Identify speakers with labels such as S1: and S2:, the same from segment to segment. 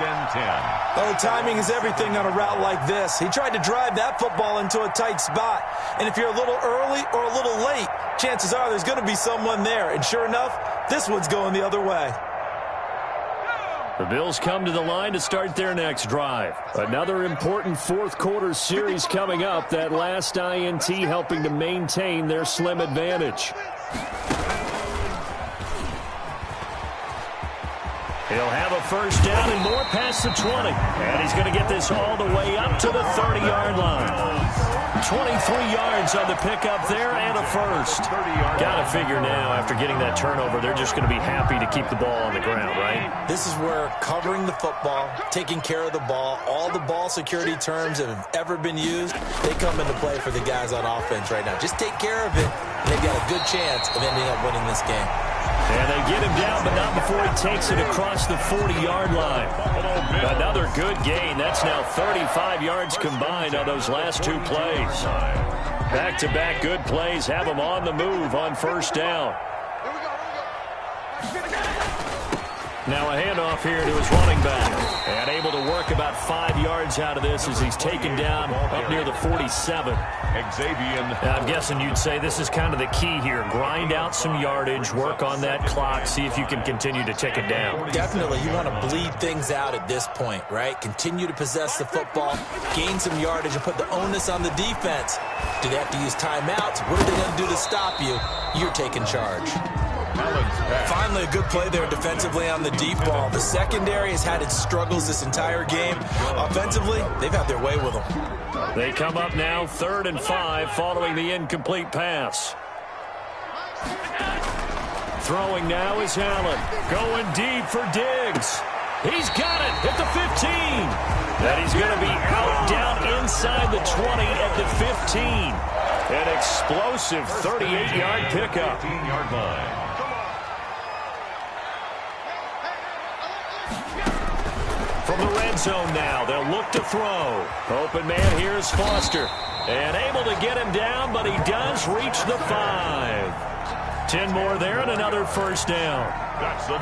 S1: and 10.
S2: Oh, timing is everything on a route like this. He tried to drive that football into a tight spot. And if you're a little early or a little late, chances are there's going to be someone there. And sure enough, this one's going the other way.
S3: The Bills come to the line to start their next drive. Another important fourth-quarter series coming up. That last INT helping to maintain their slim advantage. He'll have a first down and more past the 20. And he's going to get this all the way up to the 30-yard line. 23 yards on the pickup there and a first. Got to figure now, after getting that turnover, they're just going to be happy to keep the ball on the ground, right?
S2: This is where covering the football, taking care of the ball, all the ball security terms that have ever been used, they come into play for the guys on offense right now. Just take care of it, and they've got a good chance of ending up winning this game.
S3: And they get him down, but not before he takes it across the 40-yard line. Another good gain. That's now 35 yards combined on those last two plays. Back-to-back good plays have him on the move on first down. Now a handoff here to his running back. And able to work about 5 yards out of this as he's taken down up near the 47. I'm guessing you'd say this is kind of the key here. Grind out some yardage, work on that clock, see if you can continue to tick it down.
S2: Definitely. You want to bleed things out at this point, right? Continue to possess the football, gain some yardage, and put the onus on the defense. Do they have to use timeouts? What are they going to do to stop you? You're taking charge. Finally, a good play there defensively on the deep ball. The secondary has had its struggles this entire game. Offensively, they've had their way with them.
S3: They come up now 3rd and 5 following the incomplete pass. Throwing now is Allen. Going deep for Diggs. He's got it at the 15. And he's going to be out down inside the 20 at the 15. An explosive 38-yard pickup. 15-yard line. From the red zone now, they'll look to throw. Open man, here's Foster. And able to get him down, but he does reach the 5. 10 more there and another first down.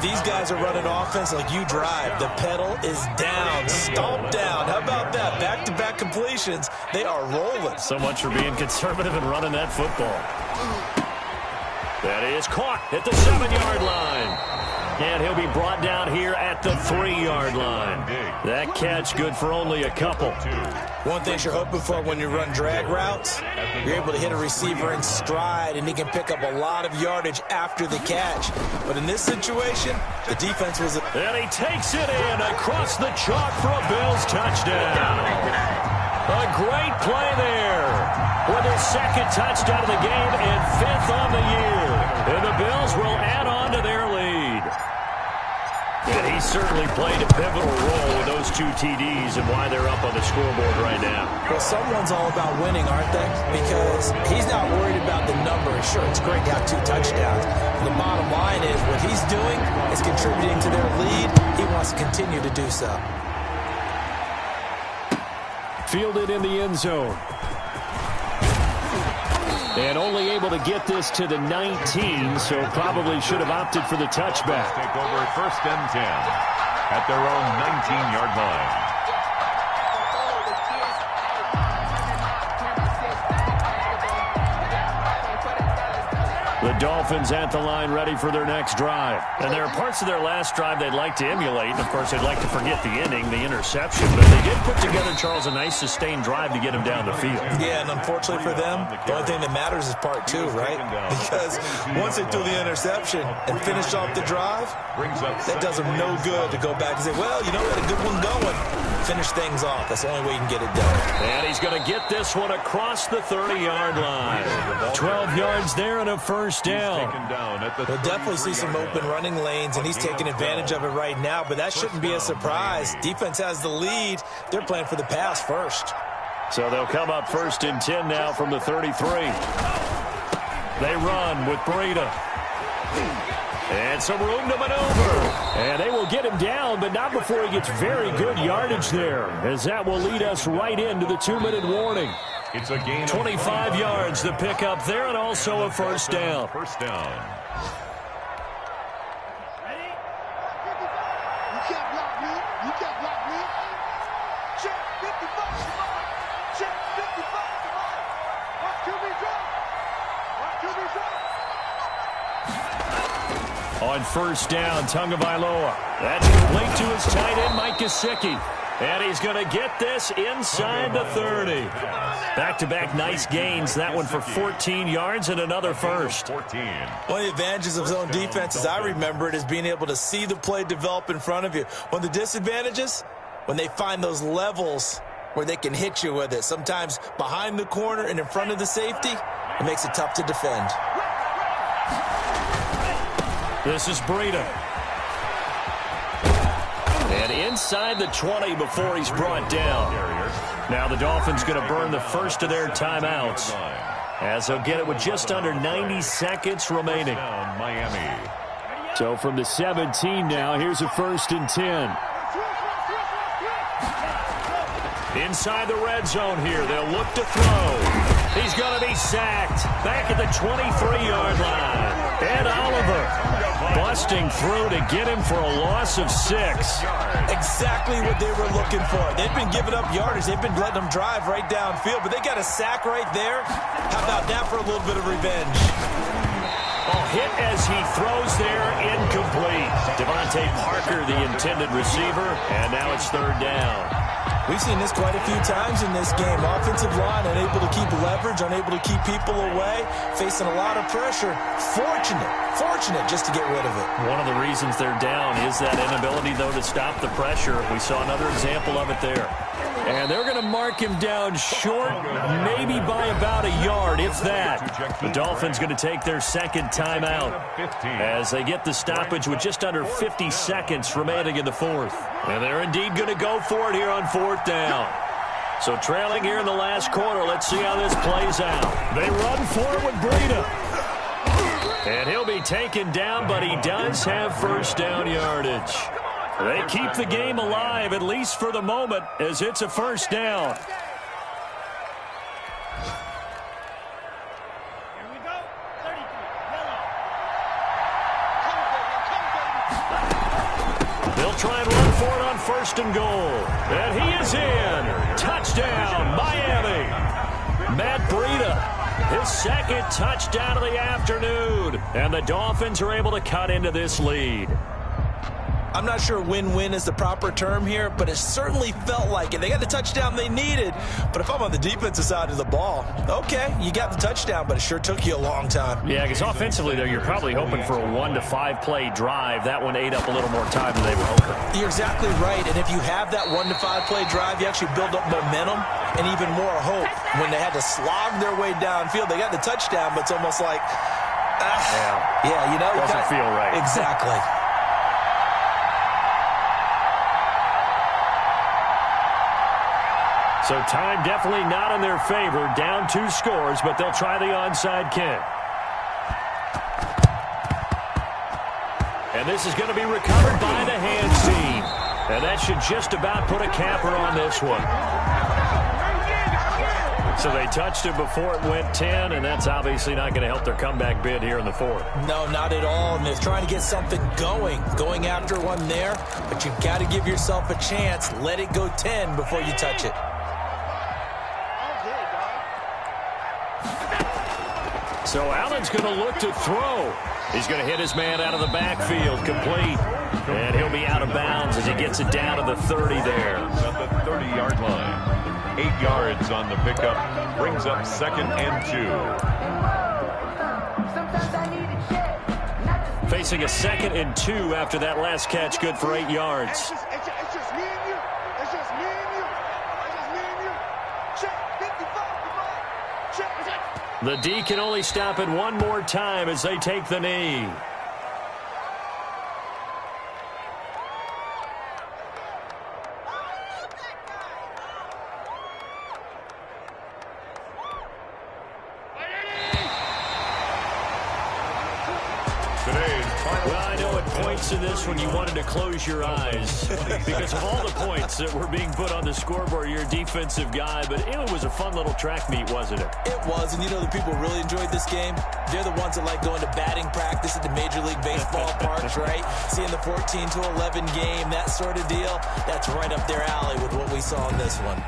S2: These guys are running offense like you drive. The pedal is down, stomped down. How about that? Back-to-back completions. They are rolling.
S3: So much for being conservative and running that football. That is caught at the 7-yard line. And he'll be brought down here at the 3-yard line. That catch good for only a couple.
S2: One thing you're hoping for when you run drag routes, you're able to hit a receiver in stride, and he can pick up a lot of yardage after the catch. But in this situation, the defense was...
S3: And he takes it in across the chalk for a Bills touchdown. A great play there with his second touchdown of the game and 5th on the year. And the Bills will add on to their lead. And he certainly played a pivotal role with those 2 TDs and why they're up on the scoreboard right now.
S2: Well, someone's all about winning, aren't they? Because he's not worried about the numbers. Sure, it's great to have 2 touchdowns. But the bottom line is what he's doing is contributing to their lead. He wants to continue to do so.
S3: Fielded in the end zone. And only able to get this to the 19, so probably should have opted for the touchback.
S1: Take over 1st and 10 at their own 19-yard line.
S3: The Dolphins at the line ready for their next drive. And there are parts of their last drive they'd like to emulate. And, of course, they'd like to forget the ending, the interception. But they did put together, Charles, a nice sustained drive to get him down the field.
S2: Yeah, and unfortunately for them, the only thing that matters is part 2, right? Because once they threw the interception and finished off the drive, that does them no good to go back and say, well, you know, we had a good one going. Finish things off. That's the only way you can get it done.
S3: And he's going to get this one across the 30-yard line. 12 yards there and a first down.
S2: We'll definitely see some open running lanes, and he's taking advantage of it right now, but that shouldn't be a surprise. Defense has the lead. They're playing for the pass first.
S3: So they'll come up 1st and 10 now from the 33. They run with Breida. And some room to maneuver. And they will get him down, but not before he gets very good yardage there, as that will lead us right into the 2-minute warning.
S1: It's a gain
S3: 25 yards, the pickup there, and also a first down.
S1: First down.
S4: You can't block me. You can't block
S3: first down. Tagovailoa. That's complete to his tight end, Mike Gesicki. And he's going to get this inside the 30. Back-to-back nice gains. That one for 14 yards and another first.
S1: 14.
S2: One of the advantages of zone defense, as I remember it, is being able to see the play develop in front of you. One of the disadvantages, when they find those levels where they can hit you with it. Sometimes behind the corner and in front of the safety, it makes it tough to defend.
S3: This is Breida. And inside the 20 before he's brought down. Now the Dolphins going to burn the first of their timeouts, as they'll get it with just under 90 seconds remaining.
S1: Miami.
S3: So from the 17 now, here's a 1st and 10. Inside the red zone here, they'll look to throw. He's going to be sacked back at the 23-yard line. Ed Oliver busting through to get him for a loss of 6.
S2: Exactly what they were looking for. They've been giving up yardage. They've been letting them drive right downfield, but they got a sack right there. How about that for a little bit of revenge?
S3: Hit as he throws there, incomplete. Devontae Parker, the intended receiver, and now it's 3rd down.
S2: We've seen this quite a few times in this game. Offensive line unable to keep leverage, unable to keep people away, facing a lot of pressure. Fortunate just to get rid of it.
S3: One of the reasons they're down is that inability, though, to stop the pressure. We saw another example of it there. And they're going to mark him down short, maybe by about a yard, if that. The Dolphins going to take their second timeout as they get the stoppage with just under 50 seconds remaining in the 4th. And they're indeed going to go for it here on 4th down. So trailing here in the last quarter, let's see how this plays out. They run for it with Breida. And he'll be taken down, but he does have first down yardage. They keep the game alive, at least for the moment, as it's a first down. They'll try and run for it on 1st and goal. And he is in. Touchdown, Miami. Matt Breida, his 2nd touchdown of the afternoon. And the Dolphins are able to cut into this lead.
S2: I'm not sure win-win is the proper term here, but it certainly felt like it. They got the touchdown they needed, but if I'm on the defensive side of the ball, okay, you got the touchdown, but it sure took you a long time.
S3: Yeah, because offensively, though, you're probably hoping for a 1 to 5 play drive. That one ate up a little more time than they were hoping.
S2: You're exactly right, and if you have that 1 to 5 play drive, you actually build up momentum and even more hope. When they had to slog their way downfield, they got the touchdown, but it's almost like,
S3: doesn't feel right.
S2: Exactly.
S3: So time definitely not in their favor. Down 2 scores, but they'll try the onside kick. And this is going to be recovered by the hands team. And that should just about put a capper on this one. So they touched it before it went 10, and that's obviously not going to help their comeback bid here in the 4th.
S2: No, not at all. And they're trying to get something going after one there. But you've got to give yourself a chance. Let it go 10 before you touch it.
S3: So Allen's going to look to throw. He's going to hit his man out of the backfield, complete. And he'll be out of bounds as he gets it down to the 30 there.
S1: At the 30-yard line. 8 yards on the pickup. Brings up 2nd and
S3: 2. Facing a 2nd and 2 after that last catch, good for 8 yards. The D can only stop it one more time as they take the knee. Well, I know at points in this one you wanted to close your eyes because of all the points that were being put on the scoreboard. You're a defensive guy, but it was a fun little track meet, wasn't it?
S2: It was, and you know the people who really enjoyed this game? They're the ones that like going to batting practice at the Major League Baseball parks, right? Seeing the 14-11 game, that sort of deal, that's right up their alley with what we saw in this one.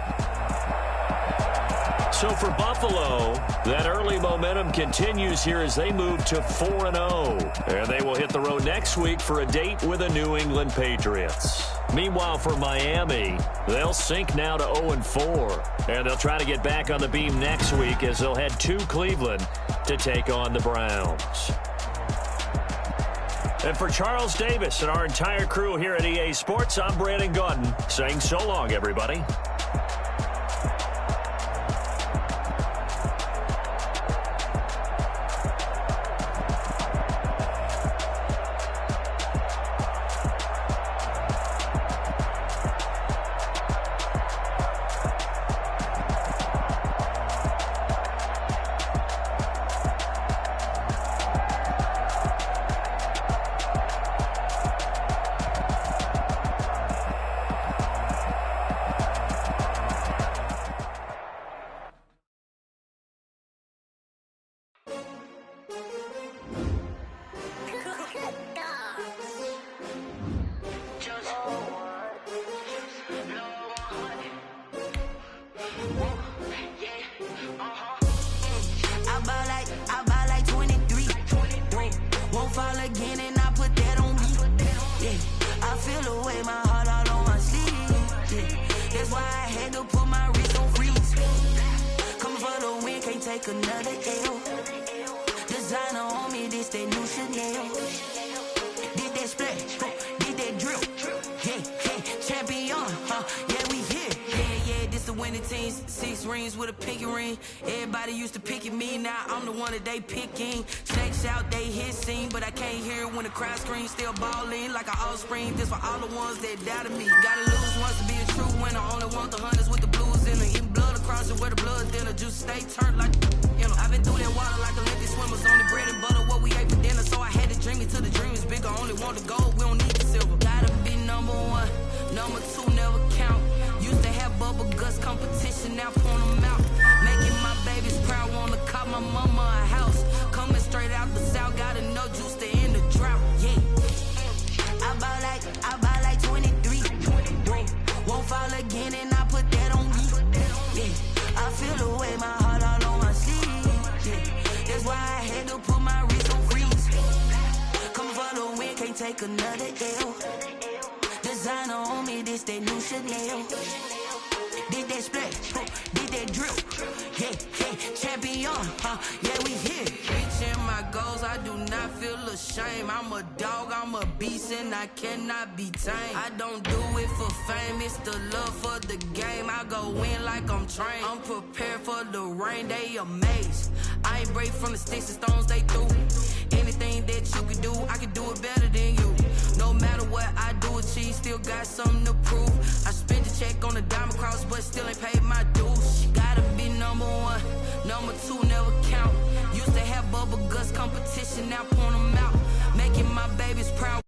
S3: So for Buffalo, that early momentum continues here as they move to 4-0. And they will hit the road next week for a date with the New England Patriots. Meanwhile, for Miami, they'll sink now to 0-4. And they'll try to get back on the beam next week as they'll head to Cleveland to take on the Browns. And for Charles Davis and our entire crew here at EA Sports, I'm Brandon Gordon saying so long, everybody.
S4: They picking snakes out, they hissing, but I can't hear it when the crowd screams. Still balling like an offspring. This for all the ones that doubted me. Gotta lose once to be a true winner. Only want the hunters with the blues in it. Eating blood across it where the blood thinner. Juice stay turned like I've been through that water like Olympic swimmers. On the bread and butter, what we ate for dinner. So I had to dream it till the dream is bigger. Only want the gold, we don't need the silver. Gotta be number one, number two never count. Used to have bubble guts competition, now point them out. Making my babies proud, wanna call my mama a house. Coming straight out the south, gotta know juice to end the drought. Yeah, I buy like 23. Won't fall again, and I put that on me. Yeah, I feel the way, my heart all on my sleeve. Yeah, that's why I had to put my wrist on freeze. Come for the win, can't take another L. Designer on me, this that new Chanel. Did that splash, did that drip. Yeah, champion, yeah, we here. Reaching my goals, I do not feel ashamed. I'm a dog, I'm a beast, and I cannot be tamed. I don't do it for fame, it's the love for the game. I go in like I'm trained. I'm prepared for the rain, they amazed. I ain't break from the sticks and stones they threw. Anything that you could do, I could do it better than you. No matter what I do, achieve, still got something to prove. I spent the check on the diamond cross, but still ain't paid my dues. Gotta be number one, number two never count. Used to have bubble guts competition, now point them out. Making my babies proud.